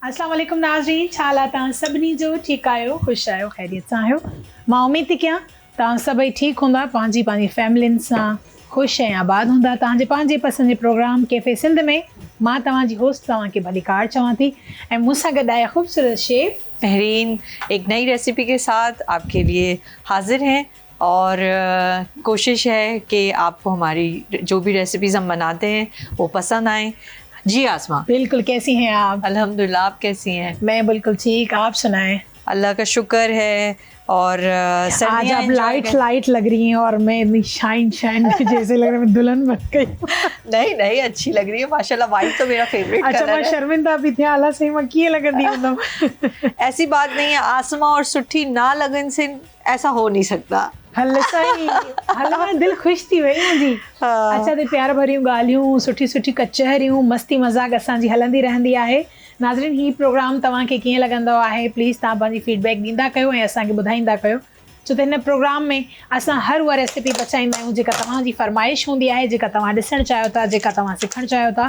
अस्सलाम वालेकुम नाज़रीन, छा हाल आहे तव्हां सभिनी जो? ठीकु आहियो, ख़ुशि आहियो, ख़ैरियत सां आहियो? मां उमेद थी कयां तव्हां सभई ठीकु हूंदा, पंहिंजी फैमिलियुनि सां ख़ुशि ऐं आबाद हूंदा। तव्हांजे पंहिंजे पसंदि जे प्रोग्राम कैफ़े सिंध में मां तव्हांजी होस्ट तव्हांखे भली कार चवां थी ऐं मूंसां गॾु आहे ख़ूबसूरत शेफ़ बहरीन एक नई रेसिपी के साथ आपके लिए हाजिर हैं और कोशिश है कि आपको हमारी जो भी रेसिपीज़ हम बनाते हैं वो पसंद आएँ। जी आसमा, बिल्कुल, कैसी हैं आप? अल्हम्दुलिल्लाह, आप कैसी हैं? मैं बिल्कुल ठीक, आप सुनाएं? अल्लाह का शुक्र है। और आज आप लाइट लग रही हैं और मैं इतनी शाइन जैसे लग रहा है मैं दुल्हन बन गई। नहीं अच्छी लग रही है माशाल्लाह। वाइट तो मेरा फेवरेट अच्छा, कलर है। मैं शर्मिंदा भी थी आला से मैं किए लगन दी ऐसी बात नहीं है, आसमा और सुठी ना लगन से ऐसा हो नहीं सकता। हल सही, हल दिल खुश थी वई मुंहिंजी। अच्छा, ते प्यार भरियूं ॻाल्हियूं, सुठी कचहरियूं, मस्ती मज़ाक असांजी हलंदी रहंदी आहे। नाज़रीन, ही प्रोग्राम तव्हांखे कीअं लॻंदो आहे, प्लीज़ तव्हां पंहिंजी फीडबैक ॾींदा कयो ऐं असांखे ॿुधाईंदा कयो, छो त हिन प्रोग्राम में असां हर उहा रेसिपी पचाईंदा आहियूं जेका तव्हांजी फरमाइश हूंदी आहे, जेका तव्हां ॾिसणु चाहियो था, जेका तव्हां सिखणु चाहियो था।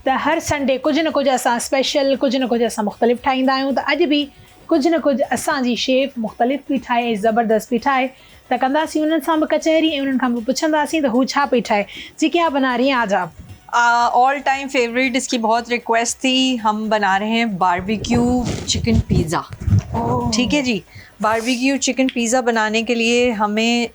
त हर संडे कुझु न कुझु असां स्पेशल, कुझु न कुझु असां मुख़्तलिफ़ ठाहींदा आहियूं। त अॼु बि कुझु न कुझु असांजी शेफ़ मुख़्तलिफ़ पई ठाहे, ज़बरदस्त पई ठाहे, त कंदासीं उन्हनि सां बि कचहरी ऐं उन्हनि खां बि पुछंदासीं त हू छा पई ठाहे। जी, क्या बना रही हैं आज आप? ऑल टाइम फेवरेट, इसकी बहुत रिक्वेस्ट थी, हम बना रहे हैं बारबेक्यू चिकन पिज़्ज़ा। ठीक है जी। बारबेक्यू चिकन पिज़्ज़ा बनाने के लिए हमें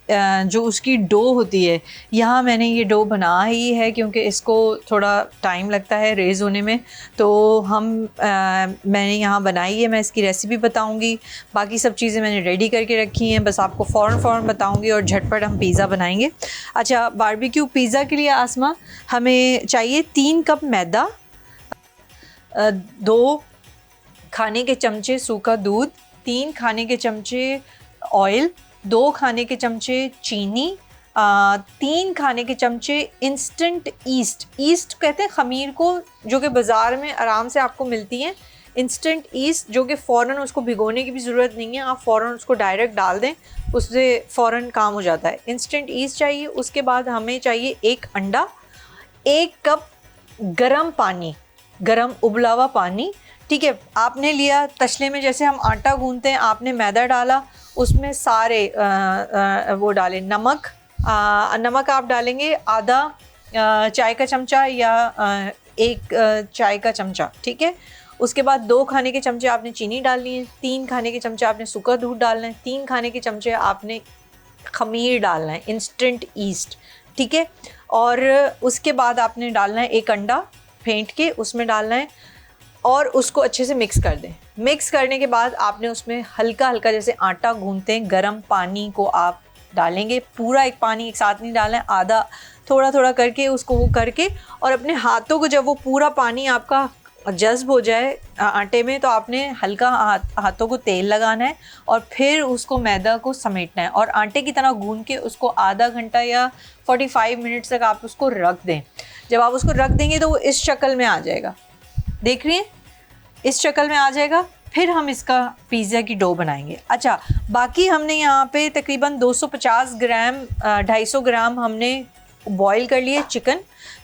जो उसकी डो होती है, यहाँ मैंने ये डो बना ही है क्योंकि इसको थोड़ा टाइम लगता है रेज़ होने में, तो मैंने यहाँ बनाई है। मैं इसकी रेसिपी बताऊँगी, बाकी सब चीज़ें मैंने रेडी करके रखी हैं, बस आपको फ़ौरन बताऊँगी और झटपट हम पिज़्ज़ा बनाएंगे। अच्छा, बारबेक्यू पिज़्ज़ा के लिए आसमा हमें चाहिए 3 कप मैदा, 2 खाने के चमचे सूखा दूध, 3 खाने के चमचे ऑयल, 2 खाने के चमचे चीनी, 3 खाने के चमचे इंस्टेंट ईस्ट कहते हैं ख़मीर को, जो कि बाज़ार में आराम से आपको मिलती हैं। इंस्टेंट ईस्ट जो कि फ़ौरन उसको भिगोने की भी ज़रूरत नहीं है, आप फ़ौरन उसको डायरेक्ट डाल दें, उससे फ़ौरन काम हो जाता है। इंस्टेंट ईस्ट चाहिए। उसके बाद हमें चाहिए 1 अंडा, 1 कप गरम पानी, गरम उबला हुआ पानी। ठीक है, आपने लिया तसले में, जैसे हम आटा गूंथते हैं, आपने मैदा डाला, उसमें सारे वो डाले नमक आप डालेंगे आधा चाय का चमचा या 1 चाय का चमचा। ठीक है, उसके बाद 2 खाने के चमचे आपने चीनी डालनी है, 3 खाने के चमचे आपने सूखा दूध डालना है, 3 खाने के चमचे आपने ख़मीर डालना है, इंस्टेंट ईस्ट। ठीक है, और उसके बाद आपने डालना है 1 अंडा फेंट के उसमें डालना है और उसको अच्छे से मिक्स कर दें। मिक्स करने के बाद आपने उसमें हल्का जैसे आटा गूंथते हैं, गर्म पानी को आप डालेंगे। पूरा एक पानी एक साथ नहीं डालना है, आधा थोड़ा करके उसको वो करके, और अपने हाथों को जब वो पूरा पानी आपका जज्ब हो जाए आटे में, तो आपने हल्का हाथों को तेल लगाना है और फिर उसको मैदा को समेटना है और आटे की तरह गूंद के उसको आधा घंटा या 45 मिनट्स तक आप उसको रख दें। जब आप उसको रख देंगे तो वो इस शक्ल में आ जाएगा, देख रही हैं, इस शक्ल में आ जाएगा। फिर हम इसका पिज़्ज़ा की डो बनाएंगे। अच्छा, बाकी हमने यहाँ पे तकरीबन 250 ग्राम 250 ग्राम हमने बॉईल कर लिए चिकन।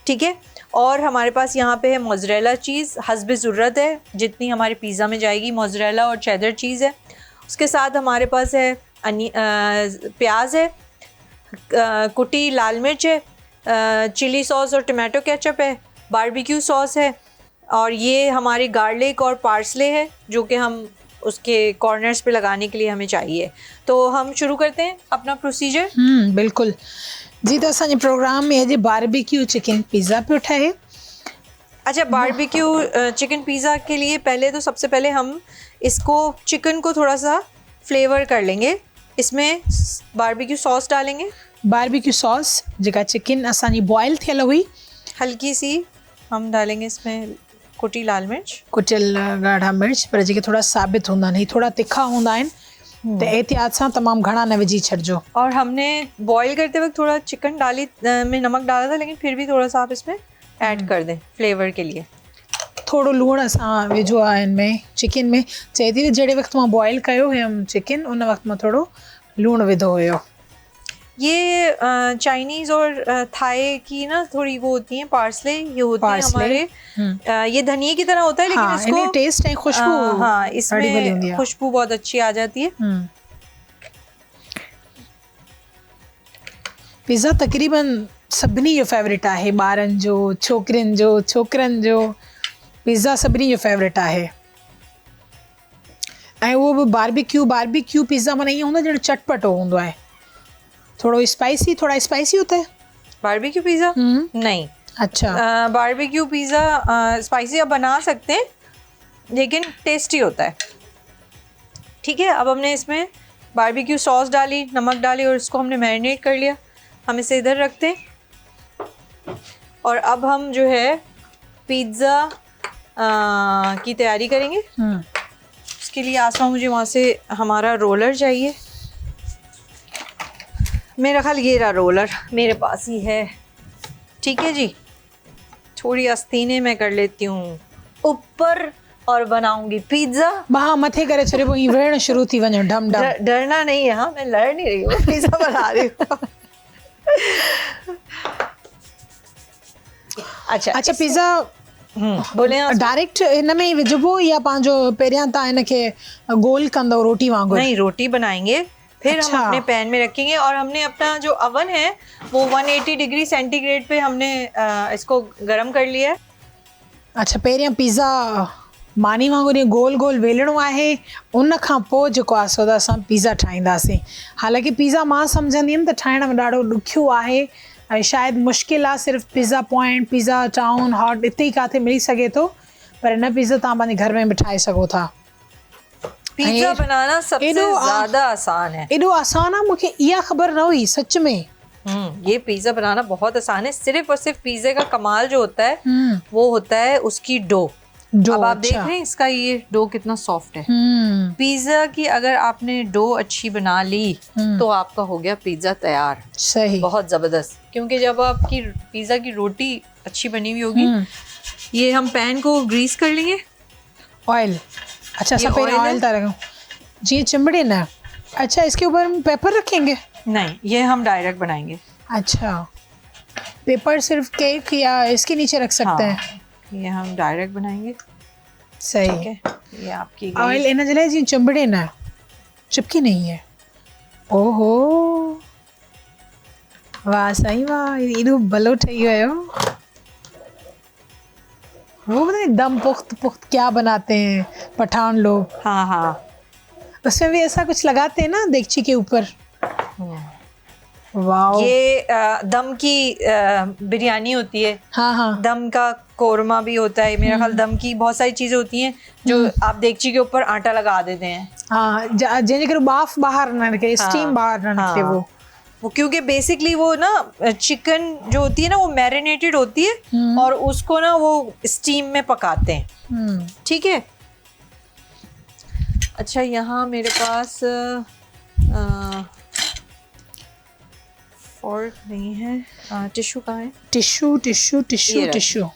ठीक है, और हमारे पास यहाँ पे है मोज़रेला चीज़, हस्ब ज़रूरत है जितनी हमारे पिज़्ज़ा में जाएगी, मोज़रेला और चेडर चीज़ है। उसके साथ हमारे पास है प्याज है, कुटी लाल मिर्च है, चिली सॉस और टमाटो केचप है, बारबेक्यू सॉस है, और ये हमारी गार्लिक और पार्सले है जो कि हम उसके कॉर्नर्स पे लगाने के लिए हमें चाहिए। तो हम शुरू करते हैं अपना प्रोसीजर। बिल्कुल जी। तो असांजे प्रोग्राम में अॼु बारबेक्यू चिकन पिज़्ज़ा पियो ठहे। अच्छा, बारबेक्यू चिकन पिज़्ज़ा के लिए सबसे पहले हम इसको चिकन को थोड़ा सा फ्लेवर कर लेंगे। इसमें बारबेक्यू सॉस डालेंगे, बारबेक्यू सॉस जेका चिकन असांजी बॉयल थियल हुई, हल्की सी हम डालेंगे इसमें कुटी लाल मिर्च, कुटियल ॻाढ़ा मिर्च, पर जेके थोड़ा साबित हूंदा आहिनि, थोड़ा तिखा हूंदा आहिनि, त एहतियात सां तमामु घणा न विझी छॾिजो। और हमने बॉईल करते वक्त थोड़ा चिकन में नमक डाला था, लेकिन फिर भी थोड़ा सा आप इसमें ऐड कर दें फ्लेवर के लिए। थोड़ो लूणु असां विझो आहे हिनमें चिकन में। चए थी जहिड़े वक़्तु मां बॉयल कयो हुयमि चिकन, उन वक़्तु मां थोड़ो लूणु विधो हुयो। ये चाइनीज और थाई की ना थोड़ी वो होती हैं, पार्सले ये होती हैं हमारे। ये धनिए की तरह होता है, लेकिन हाँ, इसको टेस्ट है, खुशबू हाँ इसमें खुशबू बहुत अच्छी आ जाती है। पिज़्ज़ा तकरीबन सभिनी जो फेवरेट आहे, ॿारनि जो, छोकिरियुनि जो, छोकिरनि जो। पिज़्ज़ा सभिनी जो फेवरेट आहे। ऐं उहो बि बारबेक्यू पिज़्ज़ा माना ईअं हूंदो आहे ॼण चटपटो हूंदो आहे, थोड़ा स्पाइसी होता है बारबेक्यू पिज़्ज़ा। नहीं, अच्छा, बारबेक्यू पिज़्ज़ा स्पाइसी आप बना सकते हैं, लेकिन टेस्टी होता है। ठीक है, अब हमने इसमें बारबेक्यू सॉस डाली, नमक डाली और इसको हमने मैरिनेट कर लिया। हम इसे इधर रखते हैं और अब हम जो है पिज़्ज़ा की तैयारी करेंगे। उसके लिए आसमा मुझे वहाँ से हमारा रोलर चाहिए। मेरा ख्याल ये रहा रोलर, मेरे पास ही है। ठीक है जी, थोड़ी आस्तीने मैं कर लेती हूँ ऊपर और बनाऊंगी पिज़्ज़ा। वहाँ मथे करे छॾे पोइ हीअं वेहण शुरू थी वञो ढम ढम। डरना नहीं है, हाँ मैं लड़ नहीं रही हूँ, पिज़्ज़ा बना रही हूँ। अच्छा पिज़्ज़ा बोले डायरेक्ट इन में ही विझबो या पंहिंजो पहिरियां तव्हां इनखे गोल कंदो रोटी वांगुरु? नहीं, रोटी बनाएंगे, फिर हम अपने पैन में रखेंगे और हमने अपना जो अवन है वो 180 डिग्री सेंटीग्रेड पे हमने इसको गरम कर लिया है। अच्छा, पहिरियां पिज़्ज़ा मानी वांगुरु ईअं गोल गोल वेलणो आहे, उन खां पोइ जेको आहे सो त असां पिज़्ज़ा ठाहींदासीं। हालांकि पिज़्ज़ा मां सम्झंदी हुयमि त ठाहिण में ॾाढो ॾुखियो आहे ऐं शायदि मुश्किल आहे, सिर्फ़ु pizza point, pizza town hot इते ई किथे मिली सघे थो, पर न पिज़्ज़ा तव्हां पंहिंजे घर में बि ठाहे सघो था। पिज़्ज़ा बनाना सबसे ज़्यादा आसान है। एॾो आसान आहे, मूंखे इहा ख़बर न हुई सच में। ये पिज़्ज़ा बनाना बहुत आसान है। सिर्फ और सिर्फ पिज़्ज़े का कमाल जो होता है वो होता है उसकी डो। अब आप देख रहे हैं इसका ये डो कितना सॉफ्ट है। पिज़्ज़ा की अगर आपने डो अच्छी बना ली तो आपका हो गया पिज़्ज़ा तैयार। सही, बहुत ज़बरदस्त। क्योंकि जब आपकी पिज़्ज़ा की रोटी अच्छी बनी हुई होगी, ये हम पैन को ग्रीस कर लेंगे। ऑयल, अच्छा सब पहले ऑयल डालेंगे जी, चिमड़े ना। अच्छा, इसके ऊपर हम पेपर रखेंगे? नहीं, ये हम डायरेक्ट बनाएंगे। अच्छा, पेपर सिर्फ केक या इसके नीचे रख सकते हैं? ये हम डायरेक्ट बनाएंगे। सही है, ये आपकी ऑयल इन जलाए जी, चिमड़े ना, चिपकी नहीं है। ओहो, वाह साईं वाह, एॾो भलो ठही वियो। वो पता नहीं दम पुख्त क्या बनाते हैं पठान लोग। हाँ हाँ, उसमें भी ऐसा कुछ लगाते हैं ना देगची के ऊपर। वाह, ये दम की बिरयानी होती है। हाँ हाँ, दम का कोरमा भी होता है। मेरा ख्याल दम की बहुत सारी चीजें होती हैं जो आप देगची के ऊपर आटा लगा देते हैं। हाँ, जैसे कि बाफ बाहर ना निकले, स्टीम बाहर ना निकले। वो क्योंकि बेसिकली वो ना चिकन जो होती है ना वो मैरिनेटेड होती है और उसको ना वो स्टीम में पकाते हैं। ठीक है। अच्छा, यहाँ मेरे पास फॉर्क नहीं है। टिश्यू कहाँ है? टिश्यू टिश्यू टिश्यू टिश्यू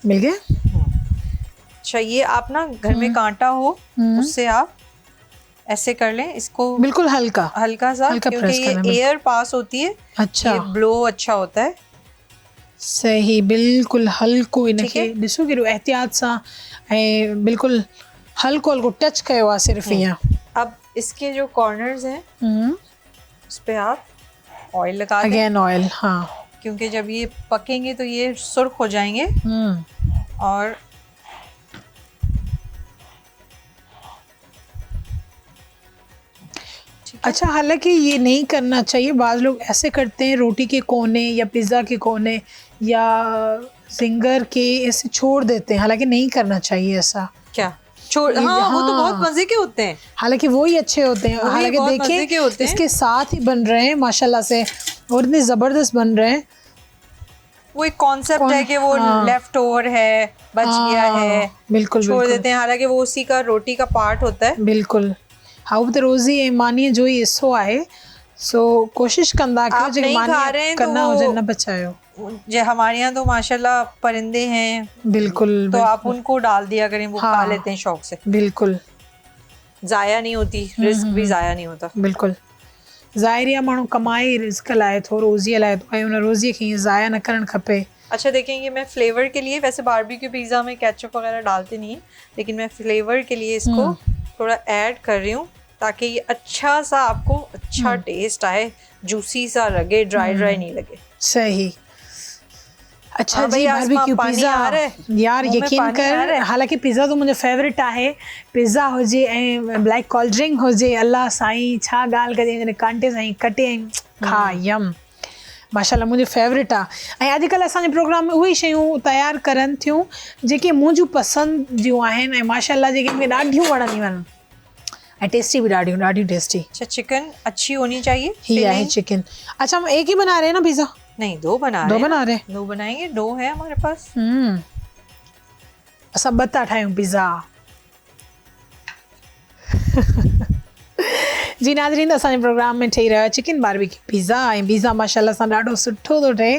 मिल गया। अच्छा, ये आप ना घर में कांटा हो उससे आप ऐसे कर लें इसको, बिल्कुल हल्का सा, क्योंकि ये एयर पास होती है। अच्छा, ये ब्लो अच्छा होता है। सही, बिल्कुल हल्को इनके ॾिसो केॾो एहतियात सां ऐं बिल्कुल हल्को हल्को टच कयो आहे सिर्फ़ ईअं। अब इसके जो कॉर्नर्स हैं उस पे आप ऑयल लगा दें। अगेन ऑयल, हाँ, क्योंकि जब ये पकेंगे तो ये सुर्ख हो जाएंगे। और अच्छा, हालांकि ये नहीं करना चाहिए, बाज़ लोग ऐसे करते हैं रोटी के कोने या पिज़्ज़ा के कोने या जिंगर के ऐसे छोड़ देते हैं, हालांकि नहीं करना चाहिए ऐसा। क्या छोड़? हाँ, वो तो बहुत मजे के होते हैं, हालांकि वो ही अच्छे होते हैं। हालांकि देखिए इसके साथ ही बन रहे हैं माशाल्लाह से और इतने ज़बरदस्त बन रहे हैं। वो एक कॉन्सेप्ट है कि वो लेफ्ट ओवर है, बच गया है, बिल्कुल छोड़ देते हैं, हालांकि वो उसी का रोटी का पार्ट होता है। बिल्कुल, हाँ, तो रोज़ी ईमानी जो ही हिस्सो आहे सो कोशिश कंदा कि जो मानी करना हो न बचायो। जो हमारे यहाँ तो माशाल्लाह परिंदे हैं, बिल्कुल, तो आप उनको डाल दिया करें, वो खा लेते हैं शौक से। बिल्कुल, जाया नहीं होती, रिस्क भी जाया नहीं होता। बिल्कुल, ज़ाहिर आहे माण्हू कमाए रिस्क लाइ थो, रोज़ीअ लाइ थो, ऐं उन रोज़ीअ खे ईअं ज़ाया न करणु खपे। अच्छा देखें, ये मैं फ्लेवर के लिए, वैसे बारबेक्यू पिज़्ज़ा में केचप वगैरह डालते नहीं है, लेकिन मैं फ्लेवर के लिए इसको थोड़ा ऐड कर रही हूँ ताकि ये अच्छा सा आपको अच्छा टेस्ट आए, जूसी सा लगे, ड्राई नहीं लगे। सही। अच्छा हाँ जी, भाई, आसमा, बारबेक्यू पानी पिज़्ज़ा आ रहा है, यार मुंह में यकीन पानी आ रहा कर, है। हालांकि पिज़्ज़ा तो मुंहिंजो फेवरेट आहे, पिज़्ज़ा हुजे ऐं ब्लैक कोल्ड ड्रिंक हुजे, अल्लाह साईं छा ॻाल्हि कजे, जॾहिं कांटे सां कटे ऐं खा यम, माशाल्लाह मुंहिंजो फेवरेट आहे। ऐं अॼुकल्ह असांजे प्रोग्राम में उहे शयूं तयारु करनि थियूं जेके मुंहिंजूं पसंदि जूं आहिनि ऐं माशाल्लाह जेके मूंखे ॾाढियूं वणंदियूं आहिनि ऐं टेस्टी भी ॾाढियूं टेस्टी। अच्छा, चिकन अच्छी होनी चाहिए। ही है चिकन। अच्छा हम एक ही बना रहे हैं ना पिज़्ज़ा? नहीं, दो बना रहे हैं। दो बनाएंगे, दो है हमारे पास। असां ॿ था ठाहियूं पिज़्ज़ा। जी नाज़रीन, असांजे प्रोग्राम में ठही रहियो आहे चिकन बारबेक्यू पिज़्ज़ा ऐं पिज़्ज़ा माशाल्लाह सां ॾाढो सुठो थो ठहे,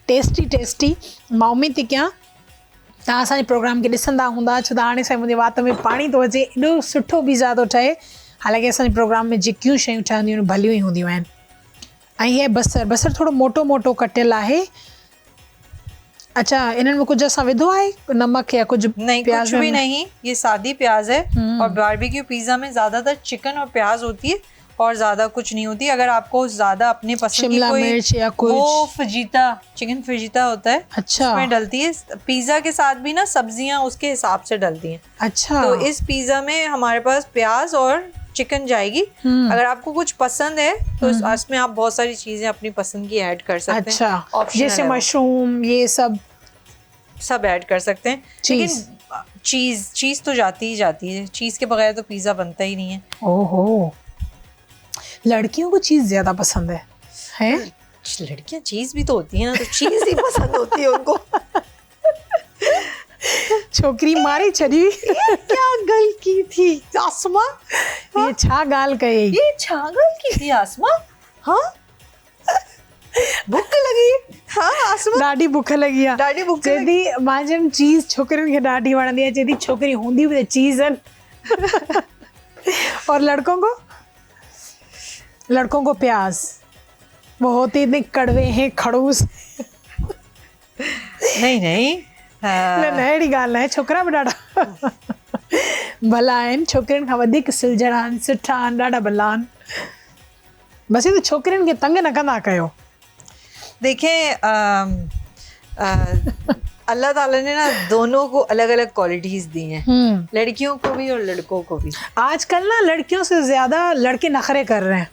टेस्टी। मां उमेद थी कयां तव्हां असांजे प्रोग्राम खे ॾिसंदा हूंदा, छो त हाणे साईं मुंहिंजे वात में पाणी थो अचे, एॾो सुठो पिज़्ज़ा थो ठहे। हालांकि असांजे प्रोग्राम में जेकियूं शयूं ठहंदियूं आहिनि भलियूं ई हूंदियूं आहिनि। ऐं हीअ बसर थोरो मोटो कटियल आहे। अच्छा, इन्हनि में कुझु असां विधो आहे नमक या कुझु? नहीं, कुछ भी नहीं, ये सादी प्याज है। और बारबेक्यू पिज़्ज़ा में ज़्यादातर चिकन और प्याज होती है और ज़्यादा कुछ नहीं होती। अगर आपको ज़्यादा अपने पसंद की शिमला मिर्च या कुछ, वो फजीता, चिकन फजीता होता है, अच्छा, उसमें डलती है। पिज़्ज़ा के साथ भी ना सब्जियां उसके हिसाब से डलती हैं। अच्छा, तो इस पिज़्ज़ा में हमारे पास प्याज और चिकन जाएगी। अगर आपको कुछ पसंद है तो इसमें आप बहुत सारी चीजें अपनी पसंद की ऐड कर सकते हैं। अच्छा, जैसे मशरूम ये सब ऐड कर सकते हैं। लेकिन चीज तो जाती है। चीज के बगैर तो पिज़्ज़ा बनता ही नहीं है। ओहो, लड़कियों को चीज ज्यादा पसंद है? लड़कियां चीज भी तो होती है ना, तो चीज ही पसंद होती है उनको। छोकरी मारी छड़ी। क्या गल की थी आसमा? ये छा गाल कही? ये छा गल की थी आसमा? हाँ, भूख लगी? हाँ आसमा, ॾाढी भूख लगी आहे। ॾाढी भूख लगी। चेदी मां जम चीज छोकरियुनि खे ॾाढी वणंदी आहे। चेदी छोकरी हूंदी भी चीज आहिनि। और लड़कों को प्याज वो होते इतने कड़वे हैं, खड़ूस। नहीं न अहिड़ी ॻाल्हि न आहे, छोकिरा बि ॾाढा भला आहिनि, छोकिरियुनि खां वधीक सुलझड़ा आहिनि, सुठा आहिनि, ॾाढा भला आहिनि। बस ये तो छोकिरियुनि खे तंग न कंदा कयो। देखें, अल्लाह ताला ने ना दोनों को अलग अलग क्वालिटीज दी हैं, लड़कियों को भी और लड़कों को भी। आजकल ना लड़कियों से ज्यादा लड़के नखरे कर रहे हैं,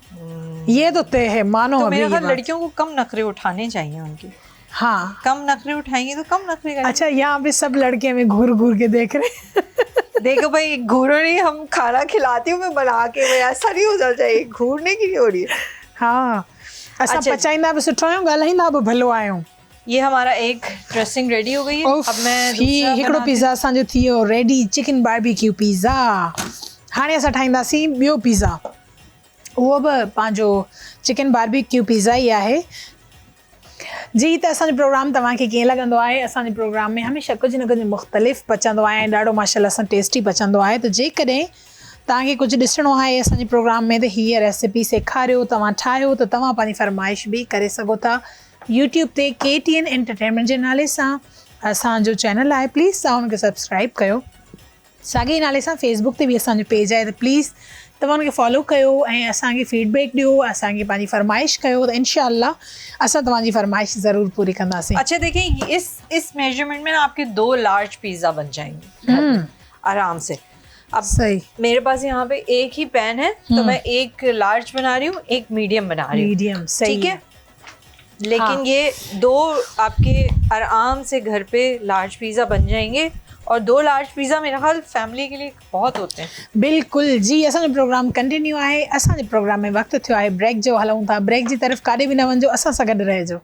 ये तो तय है, मानो। तो मेरे ख्याल लड़कियों को कम नखरे उठाने चाहिए उनके। हाँ, कम नखरे उठाएंगे तो कम नखरे करेंगे। अच्छा, यहाँ पे सब लड़के हमें घूर के देख रहे। देखो भाई, घूरो नहीं, हम खाना खिलाती हूँ मैं बना के, मैं ऐसा नहीं हो जाना चाहिए, घूरने की नहीं हो रही है। हाँ, असां पचाईंदा भी सुठो आहियूं, ॻाल्हाईंदा भी भलो आहियूं। ये हमारा एक ड्रेसिंग रेडी हो गई है। अब मैं दूसरा हिकिड़ो पिज़्ज़ा असांजो थी वियो रेडी, चिकन बारबेक्यू पिज़्ज़ा। हाणे असां ठाहींदासीं ॿियो पिज़्ज़ा, उहो बि पंहिंजो चिकन बारबेक्यू पिज़्ज़ा ई आहे। जी, त असांजो प्रोग्राम तव्हांखे कीअं लॻंदो आहे? असांजे प्रोग्राम में हमेशह कुझु न कुझु मुख़्तलिफ़ पचंदो आहे ऐं ॾाढो माशाल्लाह सां टेस्टी पचंदो आहे। त जेकॾहिं तव्हांखे कुझु ॾिसणो आहे असांजे प्रोग्राम में, त हीअ रेसिपी सेखारियो, तव्हां ठाहियो, त तव्हां पंहिंजी फरमाइश बि करे सघो था। यूट्यूब ते KTN एंटरटेनमेंट जे नाले सां असांजो चैनल आहे, प्लीज़ तव्हां हुनखे सब्सक्राइब कयो। साॻे ई नाले सां फेसबुक ते बि असांजो पेज आहे, त प्लीज़ तव्हां हुनखे फॉलो कयो ऐं असांखे फीडबैक ॾियो, असांखे पंहिंजी फरमाइश कयो, त इंशाअल्लाह असां तव्हांजी फरमाइश ज़रूर पूरी कंदासीं। अच्छा देखिए, इस मेजरमेंट में ना आपके 2 लार्ज पिज़्ज़ा बन जाएंगे आराम से। अब सही, मेरे पास यहाँ पे एक ही पैन है, तो मैं एक लार्ज बना रही हूँ, एक मीडियम बना रही हूँ। मीडियम सही, ठीक है। लेकिन ये 2 आपके आराम से घर पे लार्ज पिज़्ज़ा बन जाएंगे, और 2 लार्ज पिज़्ज़ा मेरा ख्याल फैमिली के लिए बहुत होते हैं। बिल्कुल जी, असांजो प्रोग्राम कंटिन्यू आहे। असांजे प्रोग्राम में वक़्तु थियो आहे ब्रेक जो, हलूं था ब्रेक जी तरफ़, काॾे बि न वञिजो, असां सां गॾु रहिजो।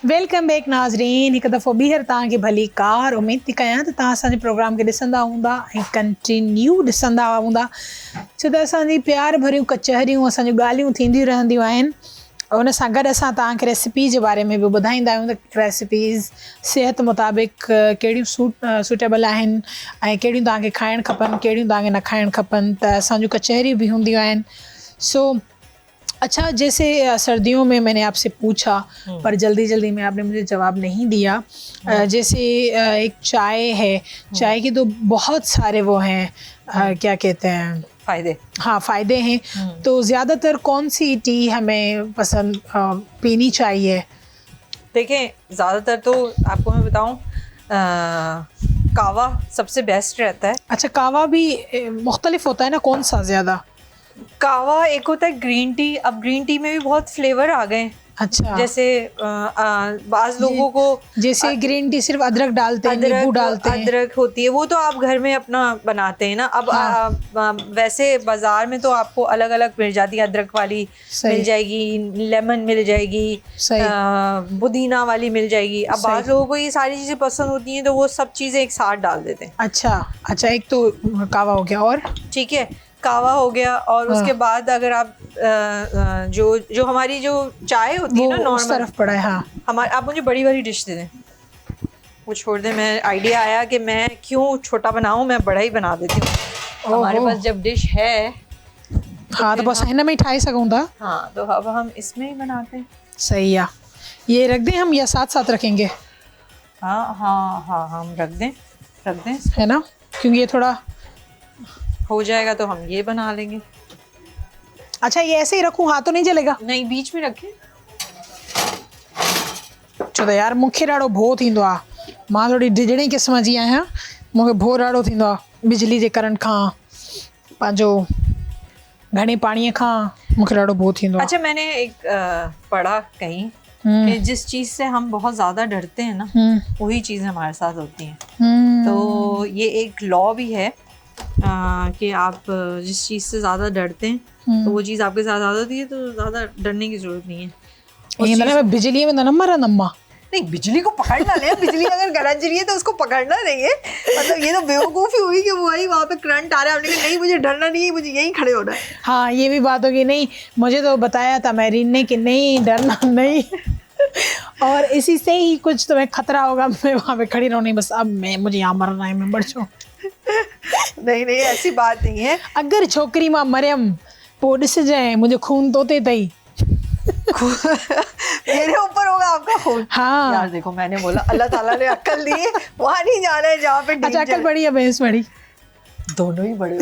वेलकम बैक नाज़रीन, हिकु दफ़ो ॿीहर तव्हांखे भली कार। उमेद थी कयां त तव्हां असांजे प्रोग्राम खे ॾिसंदा हूंदा ऐं कंटिन्यू ॾिसंदा हूंदा, छो त असांजी प्यार भरियूं कचहरियूं, असांजूं ॻाल्हियूं थींदियूं रहंदियूं आहिनि उन सां गॾु असां तव्हांखे रेसिपी जे बारे में बि ॿुधाईंदा आहियूं त रेसिपीज़ सिहत मुताबिक़ कहिड़ियूं सूटेबल आहिनि ऐं कहिड़ियूं तव्हांखे खाइणु खपनि, कहिड़ियूं तव्हांखे न खाइणु खपनि। त असांजूं कचहरियूं बि हूंदियूं आहिनि। सो अच्छा, जैसे सर्दियों में मैंने आपसे पूछा पर जल्दी जल्दी में आपने मुझे जवाब नहीं दिया। जैसे एक चाय है, चाय के तो बहुत सारे वो हैं, क्या कहते हैं, फ़ायदे। हाँ, फ़ायदे हैं। तो ज़्यादातर कौन सी टी हमें पसंद पीनी चाहिए? देखें, ज़्यादातर तो आपको मैं बताऊं, कावा सबसे बेस्ट रहता है। अच्छा, कावा भी मुख्तलिफ होता है ना, कौन सा ज़्यादा? कावा एक होता है ग्रीन टी। अब ग्रीन टी में भी बहुत फ्लेवर आ गए। अच्छा, जैसे बाज़ लोगों को जैसे ग्रीन टी सिर्फ अदरक डालते हैं, नींबू डालते हैं। अदरक होती है, वो तो आप घर में अपना बनाते हैं ना। अब हाँ। वैसे बाजार में तो आपको अलग अलग मिल जाती है, अदरक वाली मिल जाएगी, लेमन मिल जाएगी, पुदीना वाली मिल जाएगी। अब बाज़ लोगों को ये सारी चीज़ें पसंद होती हैं तो वो सब चीज़ें एक साथ डाल देते हैं। अच्छा, एक तो कावा हो गया, और ठीक है, कावा हो गया। और उसके बाद अगर आप जो हमारी जो चाय होती है ना, नॉर्मल तरफ पड़ा है। हाँ, हमारे, आप मुझे बड़ी वाली डिश दे दें, वो छोड़ दें। मैं आइडिया आया कि मैं क्यों छोटा बनाऊं, मैं बड़ा ही बना देती हूँ। हमारे पास जब डिश है हाँ, तो बस हिन में ही ठाई सघूं था। हाँ, तो अब हम इसमें ही बनाते हैं। सही है। ये रख दें हम या साथ साथ रखेंगे? हाँ हाँ हाँ, हम रख दें है ना, क्योंकि ये थोड़ा हो जाएगा तो हम ये बना लेंगे। अच्छा, ये ऐसे ही रखूं, हाथ तो नहीं जलेगा? नहीं, बीच में रखें। छो त यार मूंखे ॾाढो भो थींदो आहे। मां थोरी डिजड़ी क़िस्म जी आहियां, मूंखे भो ॾाढो थींदो आहे बिजली जे करंट खां, पंहिंजो घणे पाणीअ खां मूंखे ॾाढो भो थींदो आहे। अच्छा, मैंने एक पढ़ा कहीं कि जिस चीज़ से हम बहुत ज़्यादा डरते हैं ना, वही चीज़ें हमारे साथ होती हैं। तो ये एक लॉ भी है कि आप जिस चीज़ से ज़्यादा डरते हैं तो वो चीज़ आपके साथ ज़्यादा होती है, तो ज़्यादा डरने की ज़रूरत नहीं है। ये मतलब बिजली में न मरंदम्मा? नहीं, बिजली को पकड़ना नहीं, बिजली अगर गरज रही है तो उसको पकड़ना नहीं है। मतलब ये तो बेवकूफ़ी हुई कि वही वहाँ पे करंट आ रहा है, हमने कहा नहीं, मुझे डरना नहीं है, मुझे यहीं खड़े होना है। हाँ, ये भी बात होगी। नहीं, मुझे तो बताया था मैरीन ने कि नहीं, डरना नहीं और इसी से ही कुछ तुम्हें खतरा होगा, मैं वहाँ पे खड़ी रहूँ। नहीं, बस अब मुझे यहाँ मरना है, मैं मर जाऊँ। नहीं, ऐसी बात नहीं है। अगर छोकरी मां मरियम पो ॾिसजांइ मुंहिंजो खून तोते तई। मेरे ऊपर होगा आपका खून। हाँ यार देखो, मैंने बोला अल्लाह ताला ने अक्ल दी है, वहाँ नहीं जाना है जहाँ पे अच्छा, अक्ल बड़ी है भैंस बड़ी? दोनों ही बड़े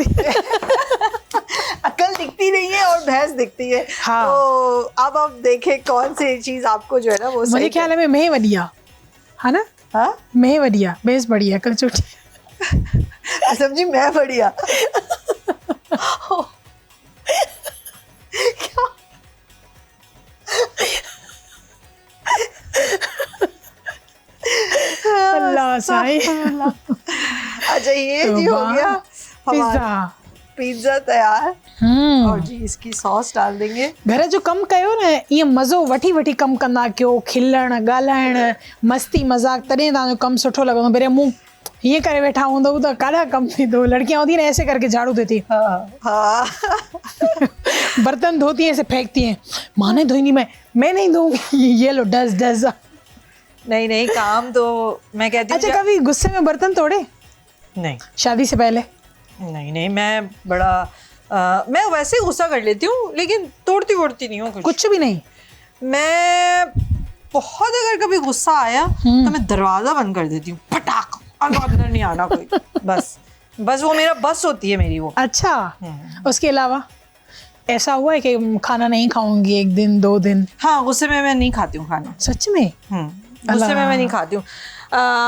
अक्ल दिखती नहीं है और भैंस दिखती है। हाँ। तो अब आप देखें कौन सी चीज आपको जो है ना वो सही। मुझे ख्याल है मैं बढ़िया है ना। हाँ, मैं बढ़िया, भैंस बढ़िया, अक्ल छोटी। समझी, मैं बढ़िया। अल्लाह साईं। अच्छा, ये जी हो गया हमारा पिज्जा तैयार। और जी इसकी सॉस डाल देंगे। घर जो कम कयो न, ये मज़ो वठी वठी कम कंदा कयो, खिलण ॻाल्हाइण, मस्ती मज़ाक, तॾहिं तव्हांजो कमु सुठो लॻंदो। पहिरियों मुंहुं ये करे बैठा हूंदो तो काड़ा कम थींदो। लड़कियां होती हैं ना ऐसे करके झाड़ू देती। हाँ। बर्तन धोती हैं, ऐसे फेंकती हैं। माँ नहीं धोई, नहीं मैं नहीं धोऊंगी, ये लो डस। नहीं, काम तो मैं कहती हूँ। अच्छा, कभी गुस्से में बर्तन तोड़े? नहीं। शादी से पहले? नहीं, मैं बड़ा मैं वैसे ही गुस्सा कर लेती हूँ, लेकिन तोड़ती वोड़ती नहीं हूँ कुछ भी नहीं। मैं बहुत, अगर कभी गुस्सा आया तो मैं दरवाजा बंद कर देती हूँ, फटाक, अंदर नहीं आना कोई। बस वो मेरा बस होती है मेरी वो। अच्छा, उसके अलावा ऐसा हुआ है कि खाना नहीं खाऊंगी 1 दिन 2 दिन? हाँ, गुस्से में मैं नहीं खाती हूँ खाना। सच में? गुस्से में मैं नहीं खाती हूँ।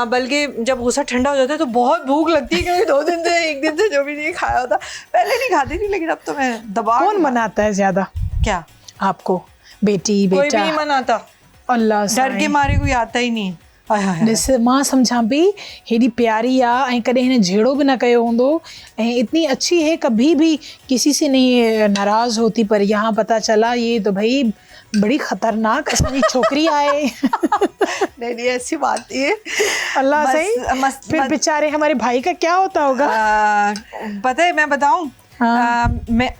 बल्कि जब गुस्सा ठंडा हो जाता है तो बहुत भूख लगती है, क्योंकि 2 दिन से 1 दिन से जो भी नहीं खाया होता। पहले नहीं खाती थी, लेकिन अब तो मैं दबा। कौन मनाता है ज्यादा? क्या आपको? बेटी, बेटा? कोई भी नहीं मनाता। अल्लाह, डर के मारे कोई आता ही नहीं। ॾिस, मां सम्झां पई हेॾी प्यारी आहे ऐं कॾहिं हिन झेड़ो बि न कयो हूंदो ऐं इतनी अच्छी है, कभी भी किसी से नहीं नाराज़ होती, पर यहाँ पता चला ये तो भाई बड़ी खतरनाक असांजी छोकरी आहे। नहीं, ऐसी बात नहीं है। अल्लाह सही। फिर बेचारे हमारे भाई का क्या होता होगा? पता है, मैं बताऊं,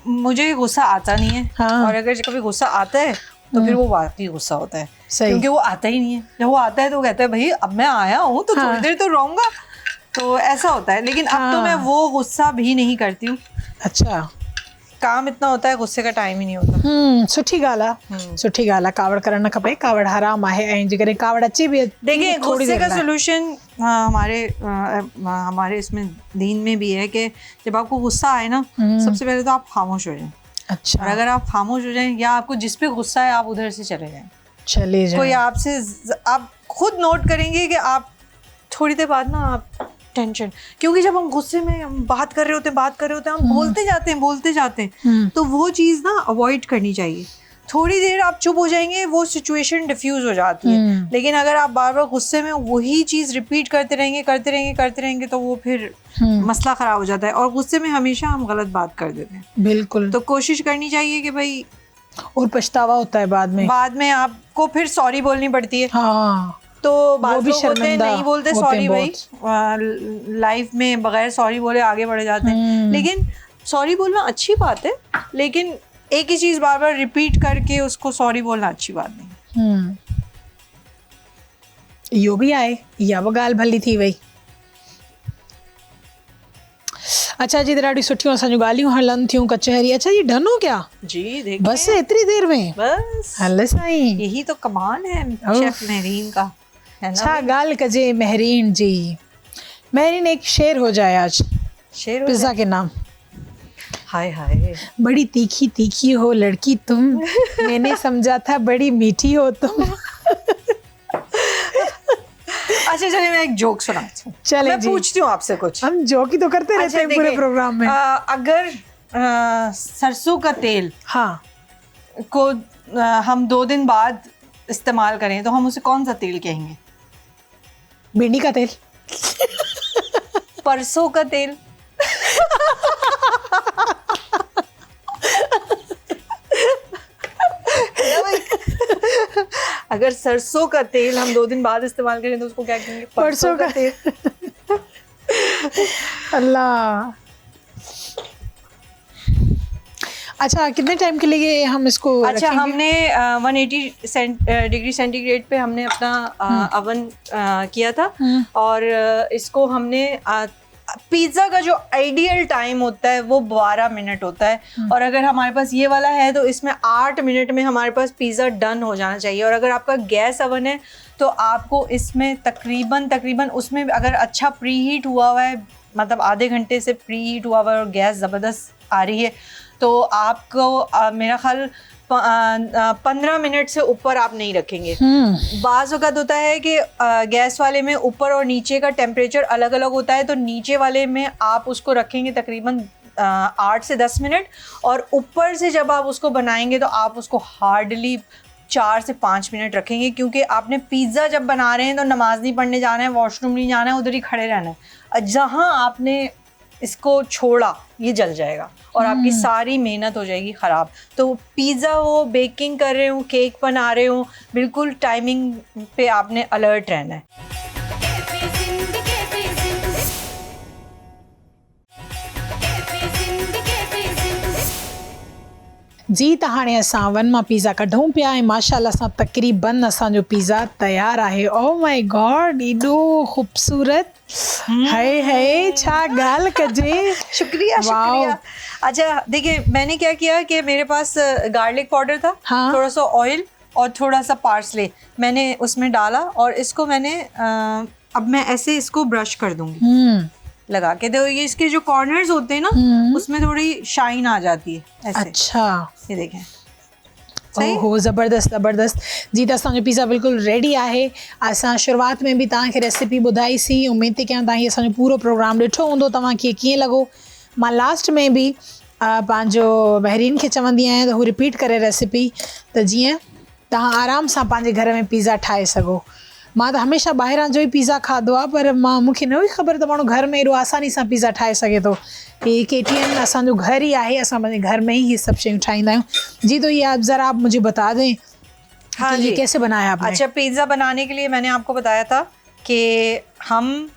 मुझे गुस्सा आता नहीं है। और अगर कभी गुस्सा आता है तो फिर वो वाकई गुस्सा होता है, सही। क्योंकि वो आता ही नहीं है। जब वो आता है तो कहता है भाई अब मैं आया हूँ तो थोड़ी देर तो रहूंगा, तो ऐसा होता है। लेकिन अब तो मैं वो गुस्सा भी नहीं करती हूँ। अच्छा, काम इतना होता है, गुस्से का टाइम ही नहीं होता। सुठी ॻाल्हि आहे, सुठी ॻाल्हि आहे। कावड़ करणु न खपे, कावड़ हराम आहे, ऐं जेकॾहिं कावड़ अचे बि देखिए थोड़ी गुस्से देर का लाइ। सोल्यूशन हमारे इसमें दीन में भी है कि जब आपको गुस्सा आए ना, सबसे पहले तो आप खामोश हो जाएं। अच्छा, और अगर आप खामोश हो जाएं या आपको जिस पे गुस्सा है आप उधर से चले जाएं। चले जाए। कोई आपसे आप खुद नोट करेंगे कि आप थोड़ी देर बाद ना आप टेंशन, क्योंकि जब हम गुस्से में हम बात कर रहे होते हैं हम बोलते जाते हैं तो वो चीज़ ना अवॉइड करनी चाहिए। थोड़ी देर आप चुप हो जाएंगे, वो सिचुएशन डिफ्यूज हो जाती है। लेकिन अगर आप बार बार गुस्से में वही चीज़ रिपीट करते रहेंगे तो वो फिर मसला ख़राब हो जाता है। और गुस्से में हमेशा हम गलत बात कर देते हैं। बिल्कुल। तो कोशिश करनी चाहिए कि भाई, और पछतावा होता है बाद में आपको फिर सॉरी बोलनी पड़ती है। हाँ, तो वो बात भी लोग होते हैं नहीं बोलते सॉरी भाई, लाइफ में बगैर सॉरी बोले आगे बढ़ जाते हैं। लेकिन सॉरी बोलना अच्छी बात है, लेकिन एक ही चीज बार बार रिपीट करके उसको सॉरी बोलना अच्छी बात नहीं। इहो भी आहे, इहा बि ॻाल्हि भली थी वई। अच्छा जी, त ॾाढी सुठियूं असांजूं ॻाल्हियूं हलनि थियूं। कचहरी, अच्छा जी डन हो क्या? जी देखिए, बस एतिरी देर में? बस हल साईं, यही तो कमाल है शेफ महरीन का, है ना। छा ॻाल्हि कजे महरीन जी। महरीन, एक शेर हो जाए आज शेर पिज्जा के नाम। हाय हाय, बड़ी तीखी तीखी हो लड़की तुम, मैंने समझा था बड़ी मीठी हो तुम। अच्छा चलिए मैं एक जोक सुनाती हूँ। चले मैं जी। पूछती हूँ आपसे कुछ। हम जोक ही तो करते रहते हैं पूरे प्रोग्राम में। अगर सरसों का तेल हाँ, को हम 2 दिन बाद इस्तेमाल करें तो हम उसे कौन सा तेल कहेंगे? भिंडी का तेल। परसों का तेल। अगर सरसों का तेल हम 2 दिन बाद इस्तेमाल करें तो उसको क्या कहेंगे? परसों का तेल। अल्लाह। अच्छा, कितने टाइम के लिए हम इसको अच्छा रखेंगे? हमने 180 डिग्री सेंटीग्रेड पे हमने अपना अवन किया था। और इसको हमने पिज़्ज़ा का जो आइडियल टाइम होता है वो 12 मिनट होता है। और अगर हमारे पास ये वाला है तो इसमें 8 मिनट में हमारे पास पिज़्ज़ा डन हो जाना चाहिए। और अगर आपका गैस अवन है तो आपको इसमें तकरीबन उसमें अगर अच्छा प्री हीट हुआ है, मतलब आधे घंटे से प्री हीट हुआ हुआ है और गैस ज़बरदस्त आ रही है, तो आपको मेरा ख्याल 15 मिनट से ऊपर आप नहीं रखेंगे। बाज़ वक़्त होता है कि गैस वाले में ऊपर और नीचे का टेम्परेचर अलग अलग होता है, तो नीचे वाले में आप उसको रखेंगे तकरीबन 8 से 10 मिनट, और ऊपर से जब आप उसको बनाएंगे तो आप उसको हार्डली 4 से 5 मिनट रखेंगे। क्योंकि आपने पिज़्ज़ा जब बना रहे हैं तो नमाज नहीं पढ़ने जाना है, वॉशरूम नहीं जाना है, उधर ही खड़े रहना है। जहाँ आपने इसको छोड़ा ये जल जाएगा और आपकी सारी मेहनत हो जाएगी ख़राब। तो पिज़्ज़ा हो, बेकिंग कर रहे हो, केक बना रहे हो, बिल्कुल टाइमिंग पे आपने अलर्ट रहना है। जी, त हाणे असां वन मां पिज़्ज़ा कढूं पिया ऐं माशाअल्लाह सां तक़रीबन असांजो पिज़्ज़ा तयारु आहे। ओ माय गॉड, एॾो ख़ूबसूरत। हाय हाय, छा ॻाल्हि कजे। शुक्रिया शुक्रिया। अच्छा देखिए, मैंने क्या किया कि मेरे पास गार्लिक पाउडर था, थोड़ा सा ऑयल और थोड़ा सा पार्सले मैंने उसमें डाला, और इसको मैंने अब मैं ऐसे इसको ब्रश कर दूंगी लगा के। तो ये इसके जो कॉर्नर्स होते हैं ना, उसमें थोड़ी शाइन आ जाती है ऐसे। अच्छा, ये देखें। ओहो, ज़बरदस्त ज़बरदस्त। जी, त असांजो पिज़्ज़ा बिल्कुलु रेडी आहे। असां शुरूआत में बि तव्हांखे रेसिपी ॿुधाईसीं। उमेद थी कयां तव्हां असांजो पूरो प्रोग्राम ॾिठो हूंदो, तव्हांखे कीअं लॻो। मां लास्ट में बि पंहिंजो बहरीन खे चवंदी आहियां त हू रिपीट करे रेसिपी, त जीअं तव्हां आराम सां पंहिंजे घर में पिज़्ज़ा ठाहे सघो। मां त हमेशह ॿाहिरां जो ई पिज़्ज़ा खाधो आहे, पर मूंखे न हुई ख़बर त माण्हू घर में एॾो आसानी सां पिज़्ज़ा ठाहे सघे थो। ये KTN असांजो घर ही आहे, असां पंहिंजे घर में ही ये सब शयूं ठाहींदा आहियूं। जी, तो ये आप ज़रा आप मुझे बता दें हाँ कि ये कैसे बनाया आपने? अच्छा, पिज़्ज़ा बनाने के लिए मैंने आपको बताया था कि हम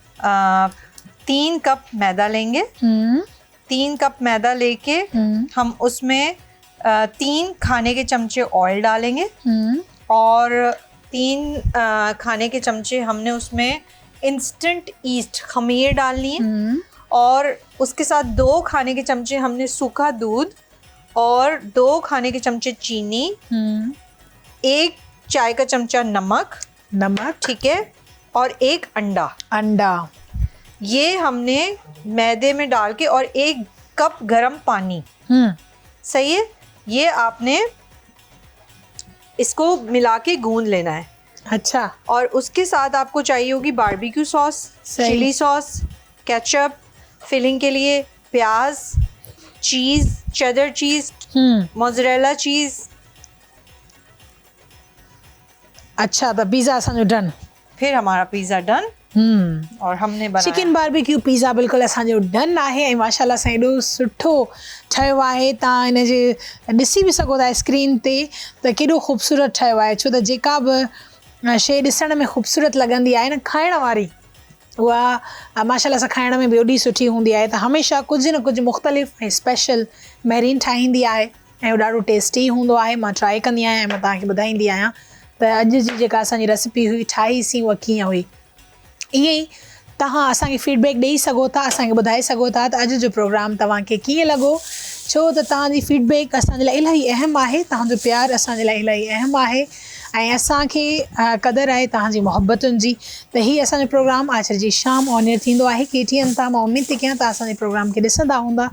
3 कप मैदा लेंगे। 3 कप मैदा लेके हम उसमें 3 खाने के चमचे ऑयल डालेंगे और 3 खाने के चमचे हमने उसमें इंस्टेंट ईस्ट खमीर डालनी है और उसके साथ 2 खाने के चमचे हमने सूखा दूध और 2 खाने के चमचे चीनी, 1 चाय का चमचा नमक, ठीक है, और 1 अंडा ये हमने मैदे में डाल के और 1 कप गरम पानी, सही है, ये आपने इसको मिला के गूंद लेना है। अच्छा। और उसके साथ आपको चाहिए होगी barbecue sauce, chilli sauce, ketchup, filling के लिए प्याज, चीज, चेडर चीज, मोज़रेला चीज। अच्छा, तो पिज़्ज़ा असांजो डन। फिर हमारा पिज़्ज़ा डन। और हमने बनाया चिकन बारबेक्यू पिज़्ज़ा बिल्कुलु असांजो डन आहे ऐं माशाल्लाह सां एॾो सुठो ठहियो आहे। तव्हां इन जे ॾिसी बि सघो था स्क्रीन ते त केॾो ख़ूबसूरत ठहियो आहे, छो त जेका बि शइ ॾिसण में ख़ूबसूरत लॻंदी आहे न, खाइण वारी उहा माशाल्लाह सां खाइण में ॿियो ॾींहुं सुठी हूंदी आहे। त हमेशह कुझु न कुझु मुख़्तलिफ़ ऐं स्पेशल मेहरीन ठाहींदी आहे ऐं उहो ॾाढो टेस्टी हूंदो आहे। मां ट्राए कंदी आहियां ऐं मां तव्हांखे ॿुधाईंदी आहियां त अॼु जी जेका असांजी रेसिपी हुई ठाहीसीं उहा कीअं हुई। ईअं ई तव्हां असांखे फीडबैक ॾेई सघो था, असांखे ॿुधाए सघो था त अॼु जो प्रोग्राम तव्हांखे कीअं लॻो, छो त तव्हांजी फीडबैक असांजे लाइ इलाही अहम आहे, तव्हांजो प्यार असांजे लाइ इलाही अहम आहे ऐं असांखे क़दुरु आहे तव्हांजी मोहबतुनि जी। त हीअ असांजो प्रोग्राम आख़िर जी शाम ऑन एयर थींदो आहे KTN तां। मां उमेद थी कयां त असांजे प्रोग्राम खे ॾिसंदा हूंदा।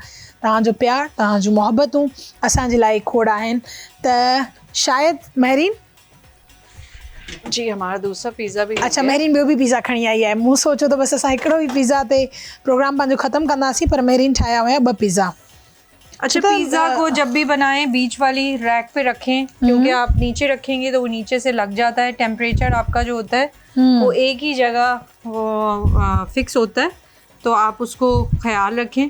तव्हांजो प्यार, तव्हांजूं मोहबतूं असांजे लाइ खोड़ आहिनि। त शायदि महरीन जी हमारा दूसरा पिज़्ज़ा भी। अच्छा, महरीन ॿियो बि पिज़्ज़ा खणी आई आहे। मूं सोचियो त बसि असां हिकिड़ो ई पिज़्ज़ा ते प्रोग्राम पंहिंजो ख़तमु कंदासीं, पर महरीन ठाहिया हुया 2 पिज़्ज़ा। अच्छा, पिज़्ज़ा को जब भी बनाएं बीच वाली रैक पे रखें, क्योंकि आप नीचे रखेंगे तो वो नीचे से लग जाता है। टेम्परेचर आपका जो होता है वो एक ही जगह वो फिक्स होता है, तो आप उसको ख्याल रखें।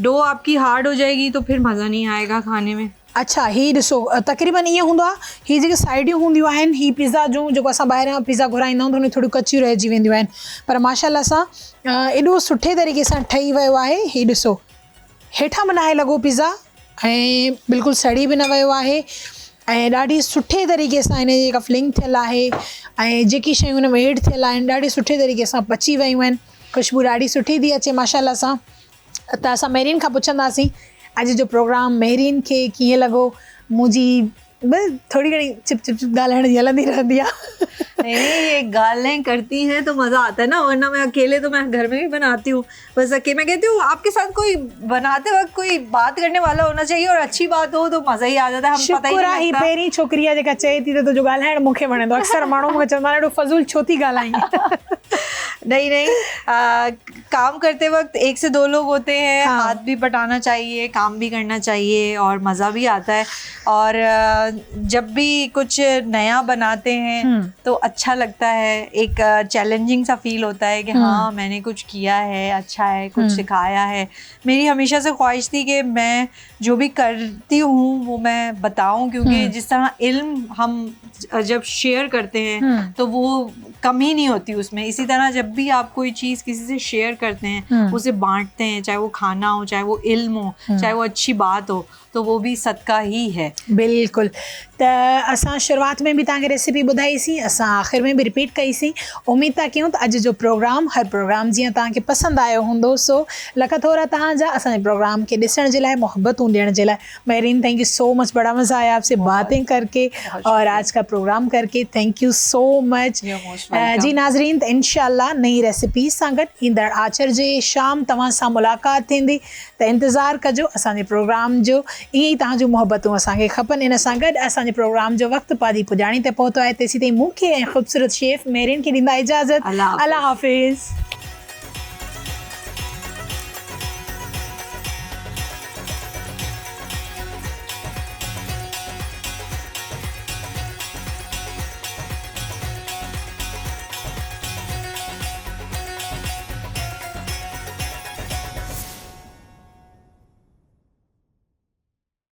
डो आपकी हार्ड हो जाएगी तो फिर मज़ा नहीं आएगा खाने में। अच्छा, ही ॾिसो तक़रीबन ईअं हूंदो आहे, ही जेके साइडियूं हूंदियूं आहिनि ही पिज़्ज़ा जूं जेको असां ॿाहिरां पिज़्ज़ा घुराईंदा आहियूं त उन थोड़ी कचियूं रहिजी वेंदियूं आहिनि, पर माशाल्लाह सां एॾो सुठे तरीक़े सां ठही वियो आहे। ही ॾिसो हेठां बनाए लॻो पिज़्ज़ा ऐं बिल्कुलु सड़ी बि न वियो आहे ऐं ॾाढी सुठे तरीक़े सां हिन जी जेका फिलिंग थियल आहे ऐं जेकी शयूं हुन में ऐड थियल आहिनि ॾाढी सुठे तरीक़े सां पची वियूं आहिनि। ख़ुशबू ॾाढी सुठी थी अचे माशाल्लाह सां। त असां महरीन खां पुछंदासीं अॼु जो प्रोग्राम महरीन खे कीअं लॻो। मुंहिंजी बस थोड़ी घणी चिप चिप चिप ॻाल्हाइण जी हलंदी रहंदी आहे। नहीं, ये गालें करती हैं तो मज़ा आता है ना, वरना मैं अकेले तो मैं घर में भी बनाती हूँ। बस मैं कहती हूँ आपके साथ कोई बनाते वक्त कोई बात करने वाला होना चाहिए और अच्छी बात हो तो मज़ा ही आ जाता है। हम पता ही नहीं लगता। पहिरीं छोकिरी आहे जेका चए थी त तुंहिंजो ॻाल्हाइण मूंखे वणंदो। अक्सर माण्हू मूंखे चवंदा आहिनि एॾो फज़ूल छो थी ॻाल्हाईं। नहीं, काम करते वक्त 1 से 2 लोग होते हैं। हाँ। हाथ भी बटाना चाहिए, काम भी करना चाहिए और मज़ा भी आता है। और जब भी कुछ नया बनाते हैं तो अच्छा लगता है, एक चैलेंजिंग सा फील होता है कि हाँ मैंने कुछ किया है, अच्छा है, कुछ सिखाया है। मेरी हमेशा से ख्वाहिश थी कि मैं जो भी करती हूँ वो मैं बताऊँ, क्योंकि जिस तरह इल्म हम जब शेयर करते हैं तो वो कमी नहीं होती उसमें। इसी तरह जब भी आप कोई चीज़ किसी से शेयर करते हैं, उसे बांटते हैं, चाहे वो खाना हो, चाहे वो इल्म हो, चाहे वो अच्छी बात हो, तो वो भी सदका ही है। बिल्कुलु। त असां शुरूआत में भी तव्हांखे रेसिपी ॿुधाईसीं, असां आख़िर में भी रिपीट कईसीं। उमेद था कयूं त अॼु जो प्रोग्राम हर प्रोग्राम जीअं तव्हांखे पसंदि आयो हूंदो। सो लख थोरा तव्हांजा असांजे प्रोग्राम खे ॾिसण जे लाइ, मोहब्बतूं ॾियण जे लाइ। Mehreen, thank you so much, बड़ा मज़ा आया आपसे बातें करके और आज का प्रोग्राम करके। Thank you so much. जी नाज़रीन, त इंशाअल्लाह नई रेसिपी सां गॾु ईंदड़ आचर जे शाम तव्हां सां मुलाक़ात थींदी। त इंतज़ारु कजो असांजे प्रोग्राम जो। ईअं ई तव्हांजूं मोहबतूं असांखे खपनि। इन सां गॾु असांजे प्रोग्राम जो वक़्तु पादी पुॼाणी ते पहुतो आहे। तेसीं ताईं मूंखे ऐं ख़ूबसूरत शेफ महरीन खे ॾींदा इजाज़त। अल्लाह हाफ़िज़।